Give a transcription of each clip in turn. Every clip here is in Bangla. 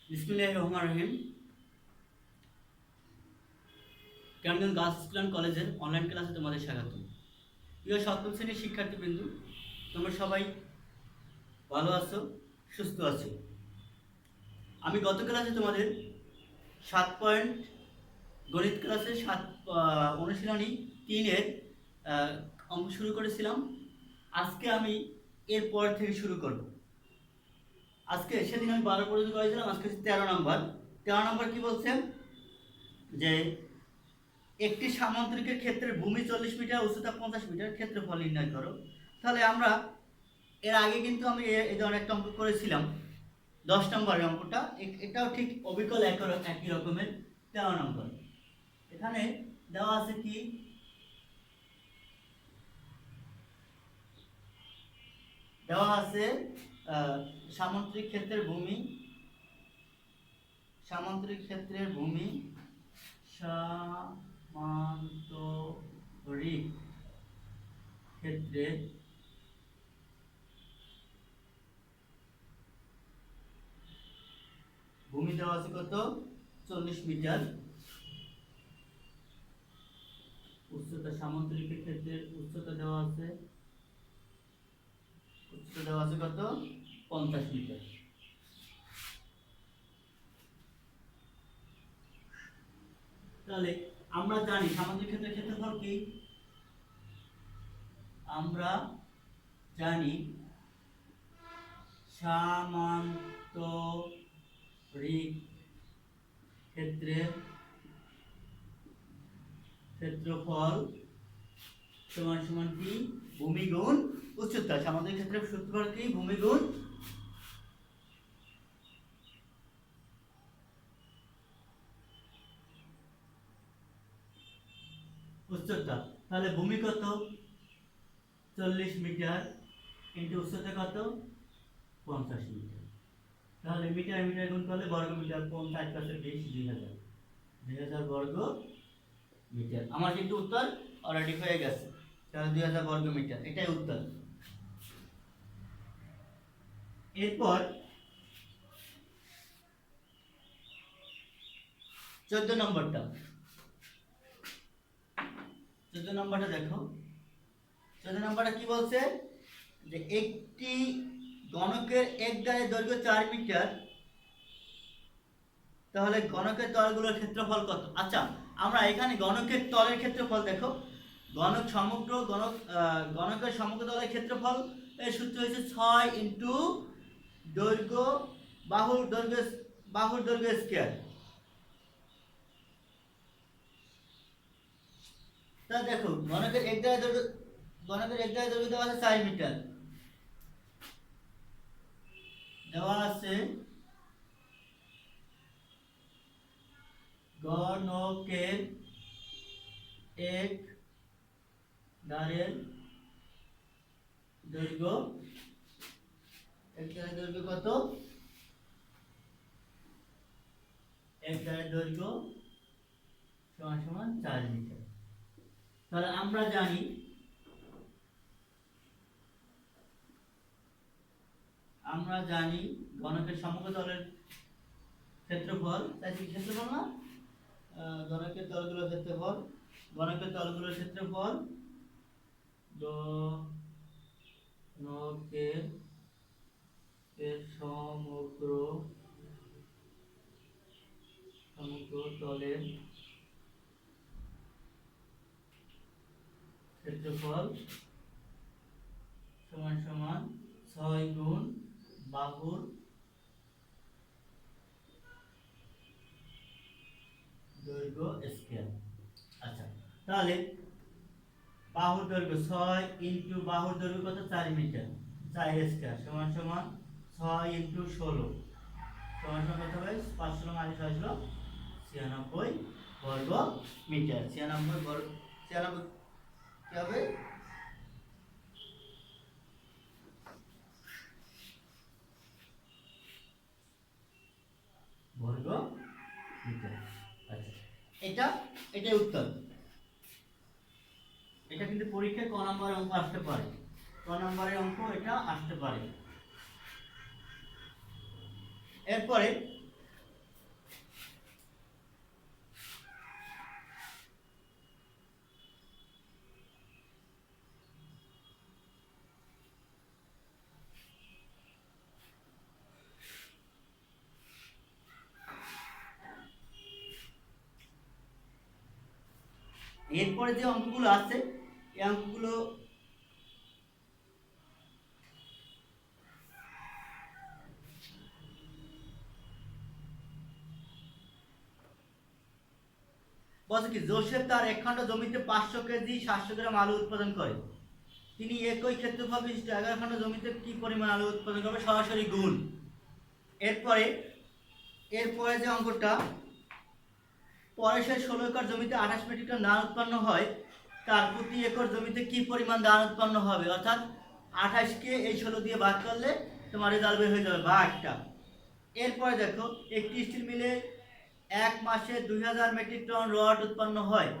বিসমিল্লাহির রহমানির রহিম। কেরানীগঞ্জ গার্লস স্কুল অ্যান্ড কলেজের অনলাইন ক্লাসে তোমাদের স্বাগত। প্রিয় সপ্তম শ্রেণীর শিক্ষার্থীবৃন্দু, তোমরা সবাই ভালো আছো, সুস্থ আছো। আমি গত ক্লাসে তোমাদের 7 পয়েন্ট গণিত ক্লাসে অনুশীলনী 3-এর অঙ্ক শুরু করেছিলাম। আজকে আমি এর পর থেকে শুরু করব। আজকে সেদিন আমি 12 পর্যন্ত করেছিলাম, আজকে 13 নম্বর। 13 নম্বর কি বলছে যে একটি সামান্তরিকের ক্ষেত্রে ভূমি 40 মিটার, উচ্চতা 50 মিটার, ক্ষেত্রফল নির্ণয় করো। তাহলে আমরা এর আগে কিন্তু আমি এই ধরনের একটা অঙ্ক করেছিলাম, 10 নম্বরের অঙ্কটা। এটাও ঠিক অবিকল একই রকমের 13 নম্বর। এখানে দেওয়া আছে কি, দেওয়া আছে সামান্তরিক ক্ষেত্রের ভূমি, সামান্তরিক ক্ষেত্রের ভূমি, সামান্তরিক ক্ষেত্রের ভূমি দেওয়া আছে কত, 40 মিটার। উচ্চতা, সামান্তরিকের ক্ষেত্রের উচ্চতা দেওয়া আছে কত, 50 মিটার। তাহলে আমরা জানি সামান্তরিক ক্ষেত্রের ক্ষেত্রফল কি, আমরা জানি সামান্তরিক ক্ষেত্রের ক্ষেত্রফল সমান সমান কি, ভূমি গুণ উচ্চতা। সামান্তরিক ক্ষেত্রের ক্ষেত্রফল কি, ভূমি গুণ উচ্চতা। তাহলে ভূমি কত, 40 মিটার, ইন্টু উচ্চতা কত, 50 মিটার। তাহলে মিটার মিটার গুণ করলে বর্গ মিটার, 50 + 20 2000 বর্গ মিটার। আমার কিন্তু উত্তর অলরেডি হয়ে গেছে। তাহলে 2000 বর্গ মিটার, এটাই উত্তর। এরপর 14 নম্বরটা, 14 নম্বরটা দেখো। 14 নম্বরটা কি বলছে যে একটি গণকের এক গায়ের দৈর্ঘ্য 4 মিটার, তাহলে গণকের তলগুলোর ক্ষেত্রফল কত। আচ্ছা, আমরা এখানে গণকের তলের ক্ষেত্রফল দেখো, গণকের সমগ্র তলের ক্ষেত্রফল এর সূত্র হচ্ছে 6 ইন্টু দৈর্ঘ্য বাহুর দৈর্ঘ্য স্কয়ার। তা দেখো গণকের এক গায়ের দৈর্ঘ্য দেওয়া আছে 4 মিটার, দেওয়া আছে গণকের এক গায়ের দৈর্ঘ্য কত, এক গায়ের দৈর্ঘ্য সমান সমান 4 মিটার। তাহলে আমরা জানি গণকের সমগ্র তলের ক্ষেত্রফল, তাই কি ক্ষেত্রফল না, গণকের তলগুলোর ক্ষেত্রফল, গণকের তলগুলোর ক্ষেত্রফল গণকের সমগ্র তলের ক্ষেত্রফল সমান সমান 6 গুণ বাহুর দৈর্ঘ্য স্কয়ার। আচ্ছা, তাহলে বাহুর দৈর্ঘ্য 6 ইন্টু বাহুর দৈর্ঘ্য কত, 4 মিটার, 4 স্কয়ার সমান সমান 6 ইন্টু 16 সমান সমান কত হবে, 5 × 6 = 96 বর্গ মিটার। 96 বর্গ 96 কি হবে, বর্গ মিটার। আচ্ছা, এটাই উত্তর। এটা কিন্তু পরীক্ষায় ক নম্বরের অঙ্ক আসতে পারে, ক নম্বরের অঙ্ক এটা আসতে পারে। এরপরে এরপরে যে অঙ্কগুলো আছে এই অঙ্কগুলো বলছে কি, জোসেফ তার একখণ্ড জমিতে 500 কেজি 700 গ্রাম আলু উৎপাদন করে। তিনি একই ক্ষেত্রফল বিশিষ্ট 11 খণ্ড জমিতে কি পরিমাণ আলু উৎপাদন করবে, সরাসরি গুণ। এরপরে এরপরে যে অঙ্কটা, পরে সে 16 একর জমিতে 28 মেট্রিক টন ধান উৎপন্ন হয়, তার প্রতি একর জমিতে কি পরিমাণ ধান উৎপন্ন হবে, অর্থাৎ 28কে এই 16 দিয়ে ভাগ করলে তোমার রেজাল্ট বের হয়ে যাবে ভাগটা। এরপরে দেখো, একটি স্টিল মিলে এক মাসে 2000 মেট্রিক টন রড উৎপন্ন হয়,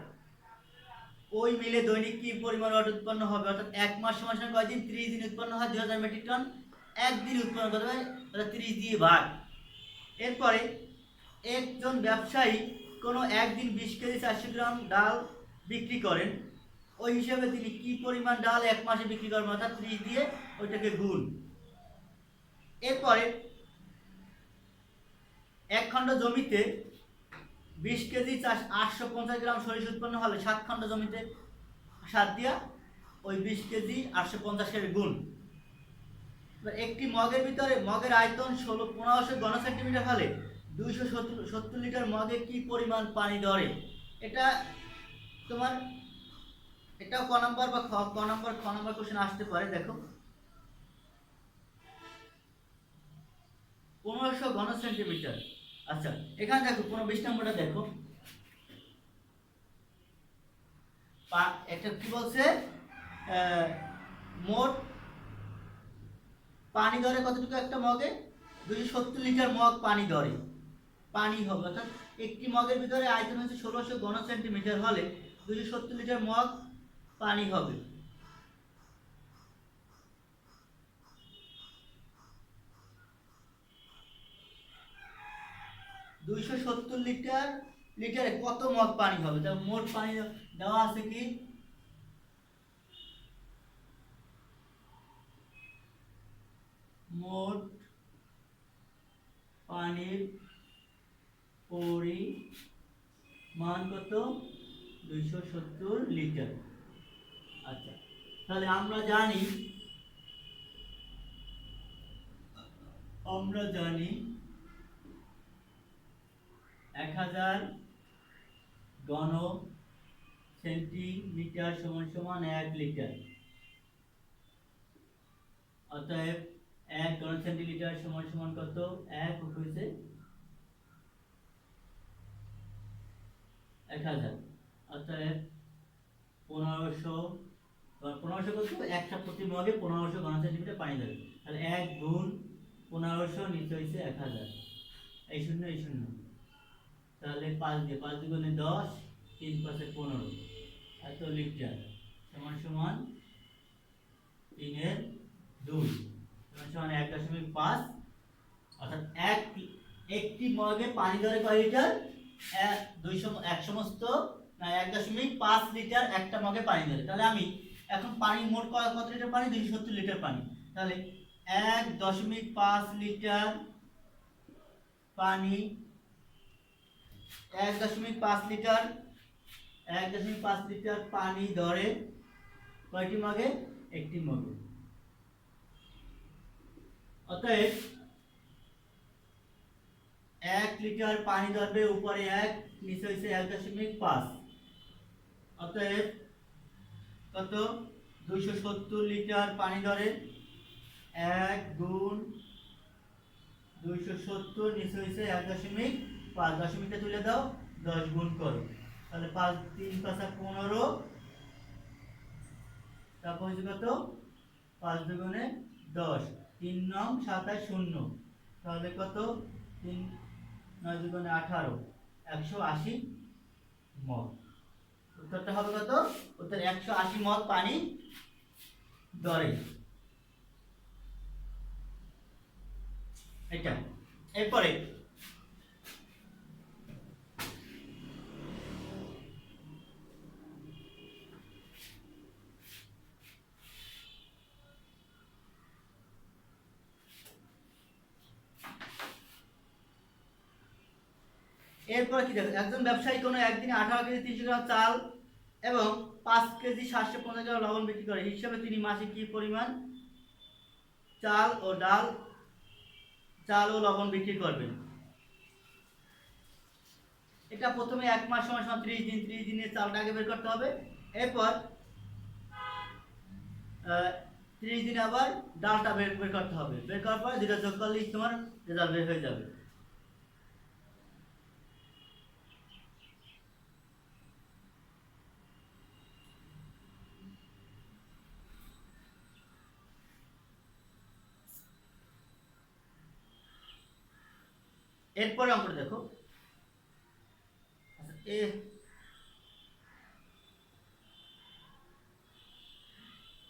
ওই মিলে দৈনিক কি পরিমাণ রড উৎপন্ন হবে, অর্থাৎ এক মাস সমান সমান কয়দিন, 30 দিন উৎপন্ন হয় 2000 মেট্রিক টন, একদিন উৎপন্ন করতে হয়, অর্থাৎ 30 দিয়ে ভাগ। এরপরে একজন ব্যবসায়ী কোনো একদিন 20 কেজি 400 গ্রাম ডাল বিক্রি করেন, ওই হিসাবে তিনি কি পরিমাণ ডাল এক মাসে বিক্রি করবেন, অর্থাৎ 30 দিয়ে ওইটাকে গুণ। এরপরে এক খণ্ড জমিতে 20 কেজি 850 গ্রাম সরিষা উৎপন্ন হলে 7 খণ্ড জমিতে 7 দিয়া ওই 20 কেজি 850 এর গুণ। একটি মগের ভিতরে, মগের আয়তন 1500 ঘন সেন্টিমিটার হলে 270 লিটার মগে কি পরিমাণ পানি ধরে। এটা তোমার এটাও ক নম্বর বা খ নম্বর কোশ্চেন আসতে পারে। দেখো 1500 ঘন সেন্টিমিটার। আচ্ছা, এখানে দেখো 20 নম্বরটা দেখো, এটা কি বলছে, মোট পানি ধরে কতটুকু একটা মগে, 270 লিটার মগ পানি ধরে, পানি হবে, অর্থাৎ একটি মগের ভিতরে আয়তন হচ্ছে 1600 ঘন সেন্টিমিটার হলে 270 লিটার মগ পানি হবে। লিটারে কত মগ পানি হবে, তার মোট পানি দেওয়া আছে কি, মোট পানির পরিমাণ কত, 270 লিটার। আচ্ছা, তাহলে আমরা জানি 1000 ঘন সেন্টিমিটার সমান সমান 1 লিটার, অতএব 1 ঘন সেন্টিলিটার সমান সমান কত, 1 হয়েছে 1000, অতএব 1500 কত, একটা প্রতি মগে 1500 ঘন সেন্টিমিটার পানি ধরে, তাহলে 1 গুণ 1500 নিচে হয়েছে 1000, এই শূন্য এই শূন্য, তাহলে 5 দিয়ে 5 দুগুণে 10, 3 5 15, এত লিটার সমান সমান 3 এর 2 সমান 1.5, অর্থাৎ একটি মগে পানি ধরে কয় লিটার, 1 সমস্ত না 1.5 লিটার একটা মগে পানি ধরে। তাহলে আমি এখন পানি মোট কত লিটার পানি, 270 লিটার পানি, তাহলে 1.5 লিটার পানি, 1.5 লিটার 1.5 লিটার পানি ধরে কয়টি মগে, একটি মগে। অতএব 1 লিটার পানি ধরবে, উপরে 1 নিচে হইছে 1.5, অতএব কত, 270 লিটার পানি ধরে, 1 গুণ 270 নিচে হইছে 1.5, দশমিকটা তুলে দাও, 10 গুণ করো, তাহলে 5 3 5 15, তারপর হচ্ছে কত, 5 দুগুণে 10, 3 9 27 শূন্য, তাহলে কত, 3 9 দুগুণে 18, 180 মগ। উত্তরটা হবে কত, উত্তর 180 মগ পানি ধরে। এটা এরপরে এরপর কি দেখো, একজন ব্যবসায়ী কোনো একদিনে 18 কেজি 300 গ্রাম চাল এবং 5 কেজি 750 গ্রাম লবণ বিক্রি করে, হিসাবে তিনি মাসে কি পরিমাণ চাল ও লবণ বিক্রি করবেন। এটা প্রথমে 1 মাস সমান সমান 30 দিন, 30 দিনের চালটা আগে বের করতে হবে। এরপর 30 দিন আবার ডালটা বের করতে হবে। বের করার পর দুটো যোগ করলেই তোমার রেজাল্ট বের হয়ে যাবে। এরপরে অঙ্কটা দেখো।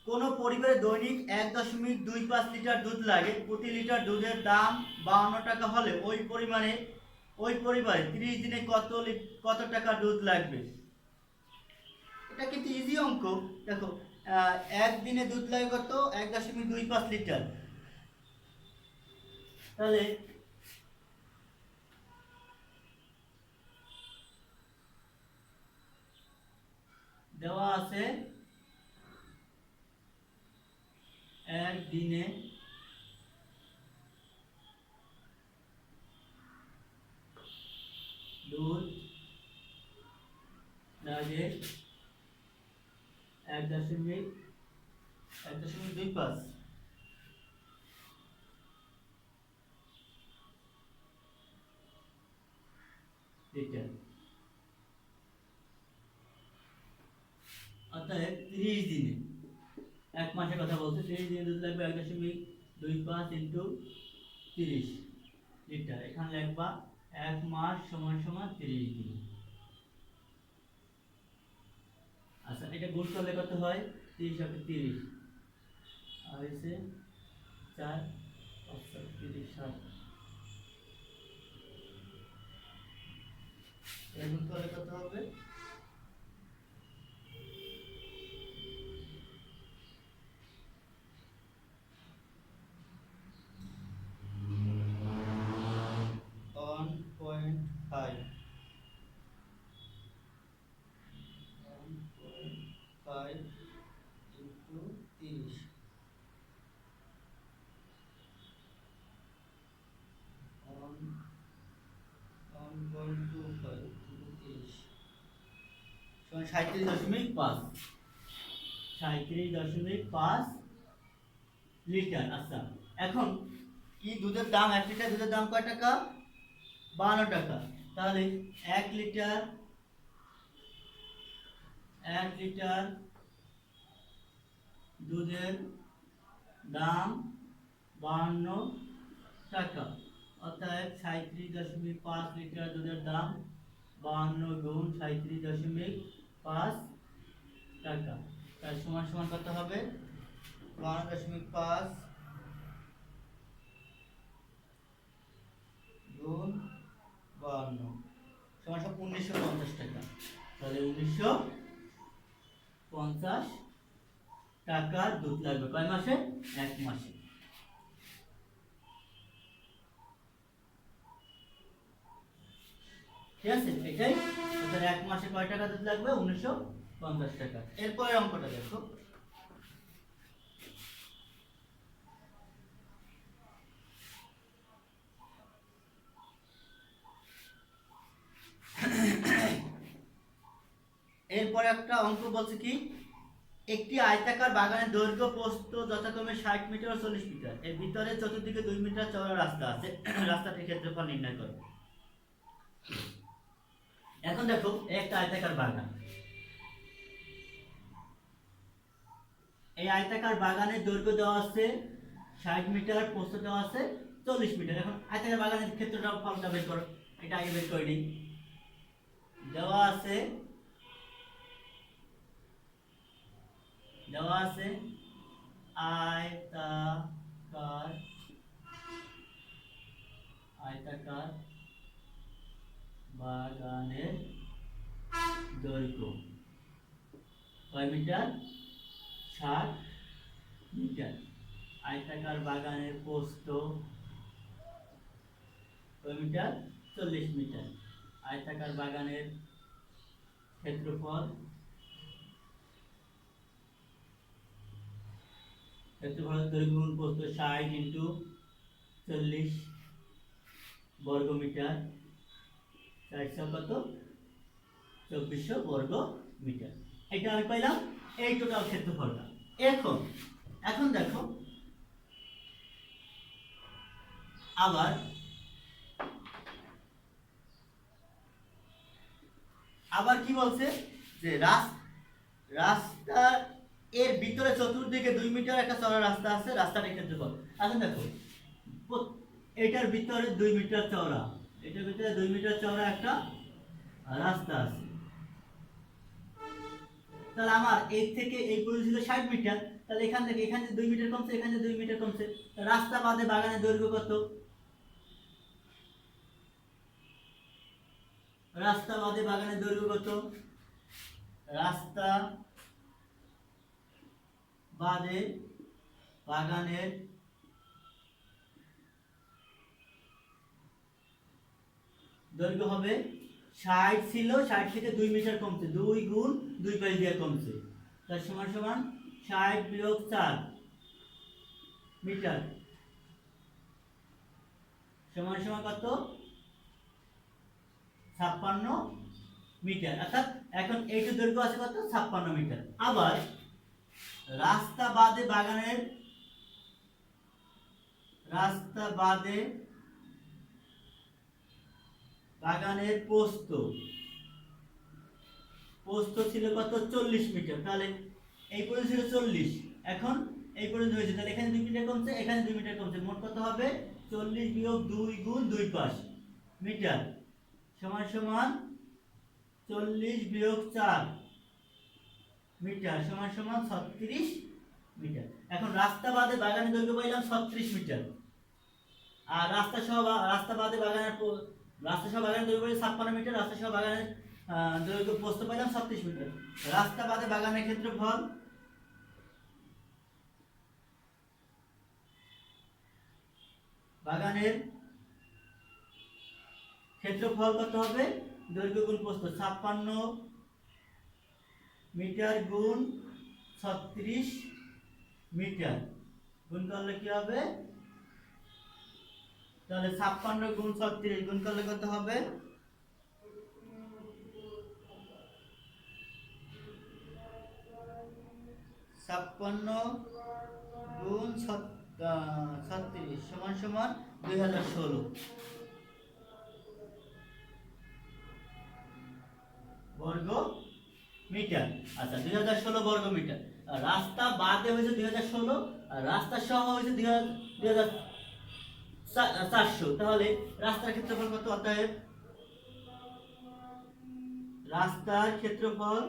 কোন পরিবারে দৈনিক 1.25 লিটার দুধ লাগে, প্রতি লিটার দুধের দাম 52 টাকা হলে ওই পরিবারে 30 দিনে কত টাকা দুধ লাগবে। এটা কিন্তু ইজি অঙ্ক। দেখো, একদিনে দুধ লাগে কত, 1.25 লিটার। তাহলে দেওয়া আছে একদিনে দুধ লাগে 1.25 লিটার, অর্থাৎ 30 দিনে, 1 মাসের কথা বলছে, 30 দিনে দুধ লাগবে 1.25 ইন্টু 30 লিটার। এখানে লিখবা 1 মাস সমান সমান 30 দিন। আচ্ছা, এটা গুণ করলে কত হয়, 30 আর 30 আর হচ্ছে 4 5 30 7, এর গুণ করলে কত হবে, 1.5 ইন্টু 30, 1.25 ইন্টু 30 সমান 37.5 লিটার। আচ্ছা, এখন কি দুধের দাম, 1 লিটার দুধের দাম কয় টাকা, 52 টাকা। তাহলে 1 লিটার দুধের দাম 52 টাকা, অর্থাৎ 37.5 লিটার দুধের দাম 52 গুণ 37.5 টাকা। তার সমান সমান কত হবে, 52.5 গুণ 52 সমান সমান 1950 টাকা। তাহলে 1950 টাকার দুধ লাগবে কয় মাসে, 1 মাসে। ঠিক আছে, এটাই। তাহলে 1 মাসে কয় টাকা দুধ লাগবে, 1950 টাকা। এরপরে অঙ্কটা দেখো। এরপরে একটা অঙ্ক বলছে কি, একটি আয়তাকার বাগানের দৈর্ঘ্য প্রস্থ যথাক্রমে 60 মিটার ও 40 মিটার, এর ভিতরে চতুর্দিকে 2 মিটার চওড়া রাস্তা আছে, রাস্তাটির ক্ষেত্রফল নির্ণয় করো। এখন দেখো, একটা আয়তাকার বাগান, এই আয়তাকার বাগানের দৈর্ঘ্য দেওয়া আছে 60 মিটার, প্রস্থ দেওয়া আছে 40 মিটার। এখন আয়তাকার বাগানের ক্ষেত্রফলটা বের করো, এটা আগে বের করে নিই। দেওয়া আছে আয়তাকার বাগানের দৈর্ঘ্য কয় মিটার, 60 মিটার। আয়তাকার বাগানের প্রস্থ কয় মিটার, 40 মিটার। আয়তাকার বাগানের ক্ষেত্রফল ক্ষেত্রফল দৈর্ঘ্য গুণ প্রস্থ 60 ইনটু 40 বর্গ মিটার, 400 কত 2400 বর্গ মিটার। এটা আমি পাইলাম এই টোটাল ক্ষেত্রফলটা। এখন এখন দেখো আবার আবার কি বলছে যে রাস্তা এর ভিতরে চতুর্দিকে 2 মিটার একটা চওড়া রাস্তা আছে, রাস্তাটার ক্ষেত্রফল। এখন দেখো এটার ভিতরে 2 মিটার চওড়া, এটার ভিতরে 2 মিটার চওড়া একটা রাস্তা আছে। তাহলে আমার এই থেকে এই পর্যন্ত ছিল 60 মিটার, তাহলে এখান থেকে এখানে 2 মিটার কমছে, এখানে 2 মিটার কমছে। রাস্তা বাদে বাগানের দৈর্ঘ্য কত? রাস্তা বাদে বাগানের দৈর্ঘ্য কত? রাস্তা বাদে বাগানের দৈর্ঘ্য হবে 60 ছিল, 60 থেকে 2 মিটার কমছে, 2 গুণ 2 পাই দিয়ে কমছে, তার সমান সমান 60 বিয়োগ 4 মিটার সমান সমান কত? 56 মিটার। অর্থাৎ এখন এইটুকু দৈর্ঘ্য আছে কত? 56 মিটার। আবার রাস্তা বাদে বাগানের প্রস্থ ছিল কত? 40 মিটার। তাহলে এই পর্যন্ত ছিল 40, এখন এই পর্যন্ত হয়েছে, তাহলে এখানে 2 মিটার কমছে, এখানে 2 মিটার কমছে, মোট কত হবে? 40 বিয়োগ 2 গুণ 2 পাশ মিটার সমান সমান 40 বিয়োগ 4 মিটার সমান সমান 36 মিটার। এখন রাস্তা বাদে বাগানের দৈর্ঘ্য পাইলাম 36 মিটার, আর রাস্তা সহ বাগানের দৈর্ঘ্য পাইলাম 56 মিটার, রাস্তা সহ বাগানের দৈর্ঘ্য প্রস্থ পাইলাম 36 মিটার। রাস্তা বাদে বাগানের ক্ষেত্রফল কত হবে? দৈর্ঘ্য গুণ প্রস্থ 56 মিটার গুণ 36 মিটার গুণ করলে কি হবে? তাহলে 56 গুণ 36 গুণ করলে কত হবে? 56 গুণ 36 সমান সমান 2016 বর্গ মিটার। আচ্ছা 2016 বর্গ মিটার। রাস্তা বাদে হয়েছে 2016, আর রাস্তা সহ হয়েছে 2400। তাহলে রাস্তার ক্ষেত্রফল কত? অতএব রাস্তার ক্ষেত্রফল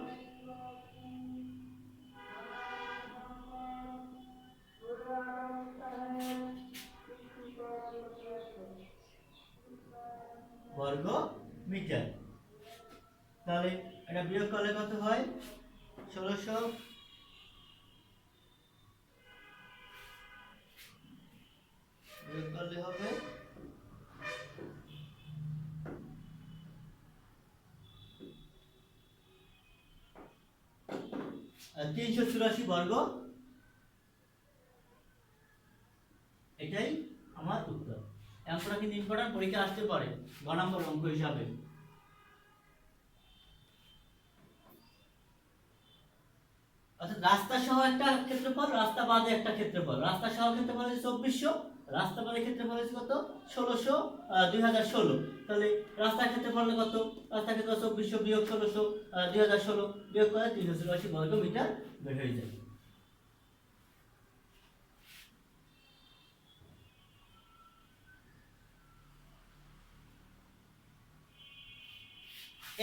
বর্গ মিটার। তাহলে এটা বিয়োগ করলে কত হয়? 1600 বিয়োগ করলে হবে 384 বর্গ। এটাই আমার উত্তর। অঙ্কটা কিন্তু ইম্পর্টেন্ট, পরীক্ষা আসতে পারে 9 নম্বর অঙ্ক হিসাবে। অর্থাৎ রাস্তা সহ একটা ক্ষেত্রফল, রাস্তা বাদে একটা ক্ষেত্রফল। রাস্তা সহ ক্ষেত্রফল হচ্ছে 2400, রাস্তা বাদে ক্ষেত্রফল হচ্ছে কত? 1600 2016। তাহলে রাস্তার ক্ষেত্রফল কত? রাস্তার ক্ষেত্রফল 2400 বিয়োগ 1600 2016 বিয়োগ করে 384 বর্গ মিটার বের হয়ে যায়।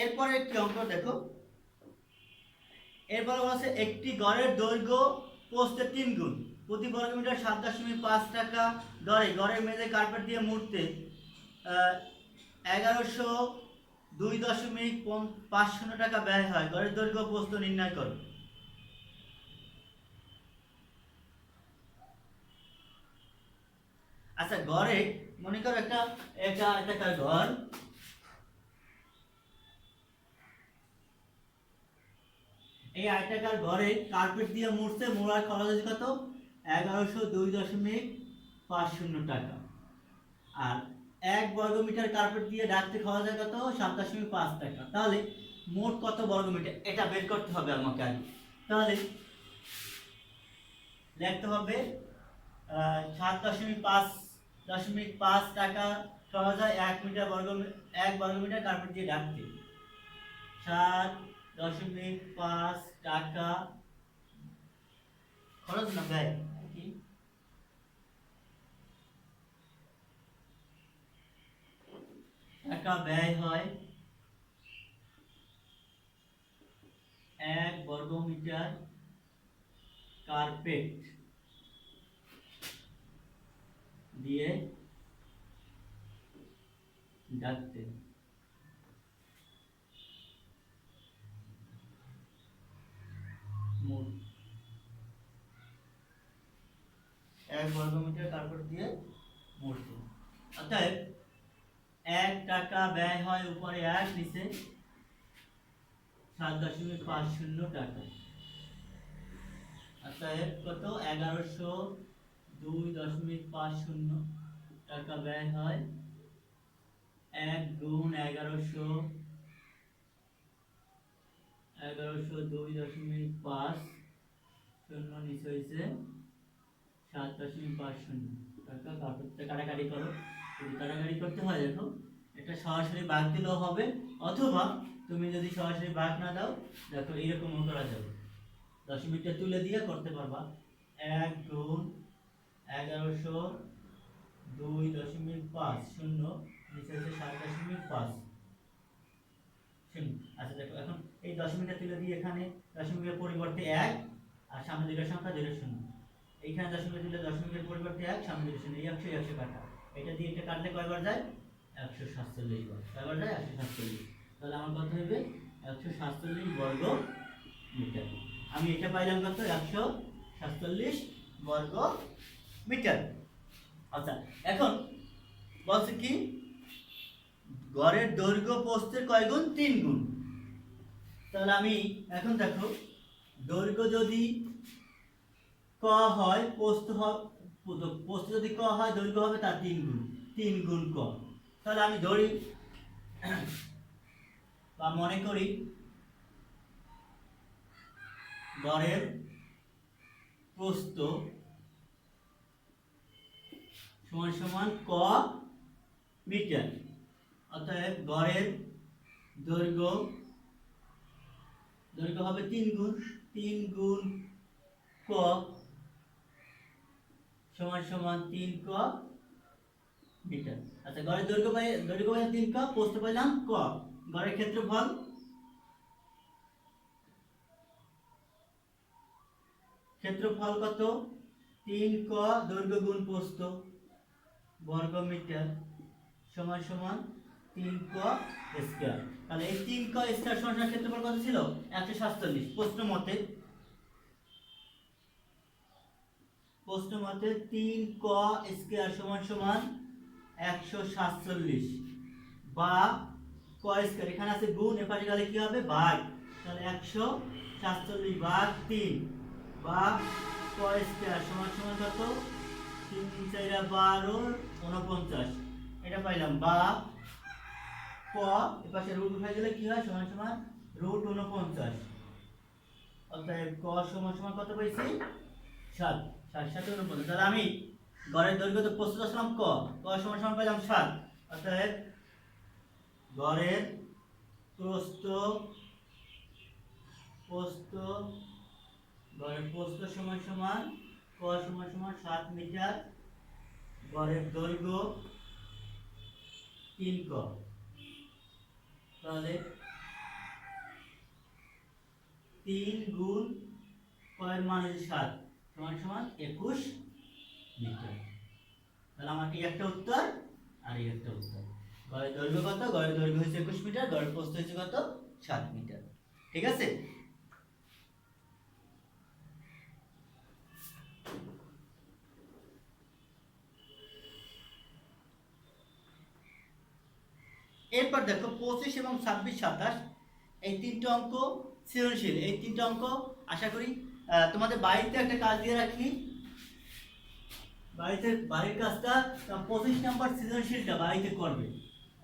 এরপরে একটি অঙ্ক দেখো। এরপর বলছে একটি গড়ের দৈর্ঘ্য প্রস্থের 3 গুণ, প্রতি বর্গ মিটার 7.5 টাকা দরে গড়ের মেঝে কার্পেট দিয়ে মুড়তে 1102.50 টাকা ব্যয় হয়। গড়ের দৈর্ঘ্য প্রস্থ নির্ণয় করো। আচ্ছা গড়ে মনে করো একটা ঘর, এই আয়তাকার ঘরে কার্পেট দিয়ে মুড়ছে, মোড়ার খরচ কত? 1102.50 টাকা। আর 1 বর্গমিটার কার্পেট দিয়ে ডাকতে খাওয়া যায় কত? 7.5 টাকা। তাহলে মোট কত বর্গমিটার এটা বের করতে হবে আমাকে আগে। তাহলে লিখতে হবে 7.5 টাকা খাওয়া যায় 1 বর্গমিটার কার্পেট দিয়ে ডাকতে। 7.5 টাকা খরচ না ব্যয় কি? টাকা ব্যয় হয় 1 বর্গমিটার কার্পেট দিয়ে ডাকতে। মোট 1 বর্গমিটার কার্পেট দিয়ে মোট। অতএব 1 টাকা ব্যয় হয়, উপরে 1 নিচে 7.50 টাকা। অতএব কত? 1102.50 টাকা ব্যয় হয়। 1 গুণ 1102.50 নিচে হয়েছে 7.50 টাকা। কার্পেটটা কাটাকাটি করো, যদি কাটাকাটি করতে হয় দেখো এটা সরাসরি ভাগ দিলেও হবে, অথবা তুমি যদি সরাসরি ভাগ না দাও দেখো এরকমও করা যাবে, দশমিকটা তুলে দিয়ে করতে পারবা। 1 গুণ 1102.50 নিচে হচ্ছে 7.50। আচ্ছা দেখো এখন এই দশমিকটা তুলে দিয়ে এখানে দশমিকের পরিবর্তে 1 আর সামনে দুটো সংখ্যা 0 0। এইখানে দশমিক দিলে দশমিকের পরিবর্তে 1 সামনে 0 0, এই 100 কাটা। এটা দিয়ে এটা কাটলে কয়বার যায়? 147 বার। কয়বার যায়? 147। তাহলে আমার কত হবে? 147 বর্গ মিটার। আমি এটা পাইলাম কত? 147 বর্গ মিটার। আচ্ছা এখন বলছে কি গড়ের দৈর্ঘ্য প্রস্থের কয় গুণ? 3 গুণ। তাহলে আমি এখন দেখো দৈর্ঘ্য যদি ক হয় প্রস্থ যদি ক হয় দৈর্ঘ্য হবে তার 3 গুণ। 3 গুণ ক। তাহলে আমি ধরি বা মনে করি গড়ের প্রস্থ সমান সমান ক মিটার। অতএব গড়ের দৈর্ঘ্য হবে 3 গুণ। 3 গুণ ক সমান সমান 3 ক মিটার। আচ্ছা গড়ের দৈর্ঘ্য পাইলাম 3 ক, প্রস্থ পাইলাম ক। গড়ের ক্ষেত্রফল কত? 3 ক দৈর্ঘ্য গুণ প্রস্থ বর্গ মিটার সমান সমান 3 ক স্কয়ার। তাহলে এই 3 ক স্কয়ার সমান ক্ষেত্রফল কত ছিল? 147। প্রশ্ন মতে 3 ক স্কয়ার সমান সমান 147 বা ক স্কয়ার, এখানে আছে গুণ, এপাশে গেলে কি হবে? ভাগ। তাহলে 147 ভাগ 3 বা ক স্কয়ার সমান সমান কত? 3 4 12 49 এটা পাইলাম। বা ক এপাশে রুট উঠে গেলে কি হয়? সমান সমান রুট 49। অতএব ক সমান সমান কত পাইছি? 7। 7 7 49। তাহলে আমি গড়ের দৈর্ঘ্য তো প্রস্থ আসলাম ক সমান সমান পাইলাম 7। অতএব গড়ের প্রস্থ সমান সমান ক সমান সমান 7 মিটার। গড়ের দৈর্ঘ্য 3 ক। তাহলে 3 গুণ কয়ের মান হচ্ছে 7 সমান সমান 21 মিটার। তাহলে আমার কি একটা উত্তর আর এই একটা উত্তর। গড়ের দৈর্ঘ্য কত? গড়ের দৈর্ঘ্য হচ্ছে 21 মিটার, গড়ের প্রস্থ হচ্ছে কত? 7 মিটার। ঠিক আছে? এরপর দেখো 25 এবং 26 27 এই তিনটা অঙ্ক সৃজনশীল। এই তিনটা অঙ্ক আশা করি তোমাদের বাড়িতে একটা কাজ দিয়ে রাখি, বাড়ির কাজটা 25 নম্বর সৃজনশীলটা বাড়িতে করবে।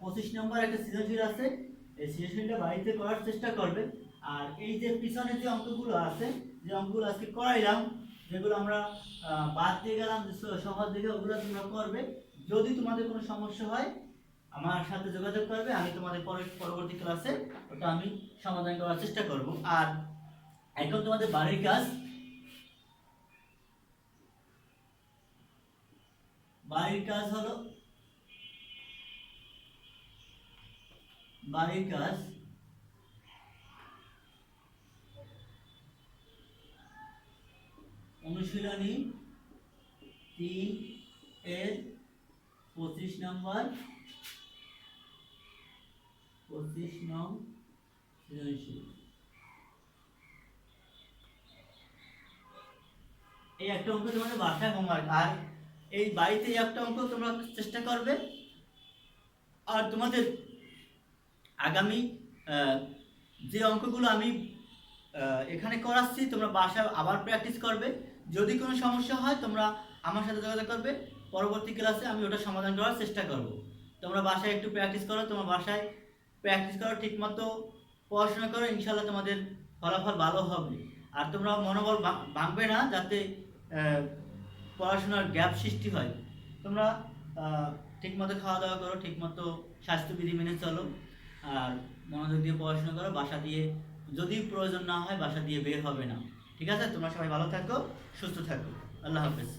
25 নম্বর একটা সৃজনশীল আছে, এই সৃজনশীলটা বাড়িতে করার চেষ্টা করবে। আর এই যে পিছনে যে অঙ্কগুলো আছে, যে অঙ্কগুলো আজকে করাইলাম, যেগুলো আমরা বাদ দিয়ে গেলাম সহজ দিকে, ওগুলো তোমরা করবে। যদি তোমাদের কোনো সমস্যা হয় আমার সাথে যোগাযোগ করবে, আমি তোমাদের পরবর্তী ক্লাসে ওটা আমি সমাধান করার চেষ্টা করব। আর এখন তোমাদের বাড়ির কাজ, হলো বাড়ির কাজ অনুশীলনী 3 এর 25 নম্বর সৃজনশীল। এই একটা অঙ্ক তোমাদের বাসায় হোমওয়ার্ক, আর এই বাড়িতে একটা অঙ্ক তোমরা চেষ্টা করবে। আর তোমাদের আগামী যে অঙ্কগুলো আমি এখানে করাচ্ছি তোমরা বাসায় আবার প্র্যাকটিস করবে। যদি কোনো সমস্যা হয় তোমরা আমার সাথে যোগাযোগ করবে, পরবর্তী ক্লাসে আমি ওটা সমাধান করার চেষ্টা করব। তোমরা বাসায় একটু প্র্যাকটিস করো, তোমার বাসায় প্র্যাকটিস করো, ঠিকমতো পড়াশোনা করো, ইনশাল্লাহ তোমাদের ফলাফল ভালো হবে। আর তোমরা মনোবল ভাঙবে না, যাতে পড়াশোনার গ্যাপ সৃষ্টি হয়। তোমরা ঠিকমতো খাওয়া দাওয়া করো, ঠিকমতো স্বাস্থ্যবিধি মেনে চলো, আর মনোযোগ দিয়ে পড়াশোনা করো। বাসা দিয়ে যদি প্রয়োজন না হয় বাসা দিয়ে বের হবে না। ঠিক আছে, তোমরা সবাই ভালো থাকো, সুস্থ থাকো। আল্লাহ হাফেজ।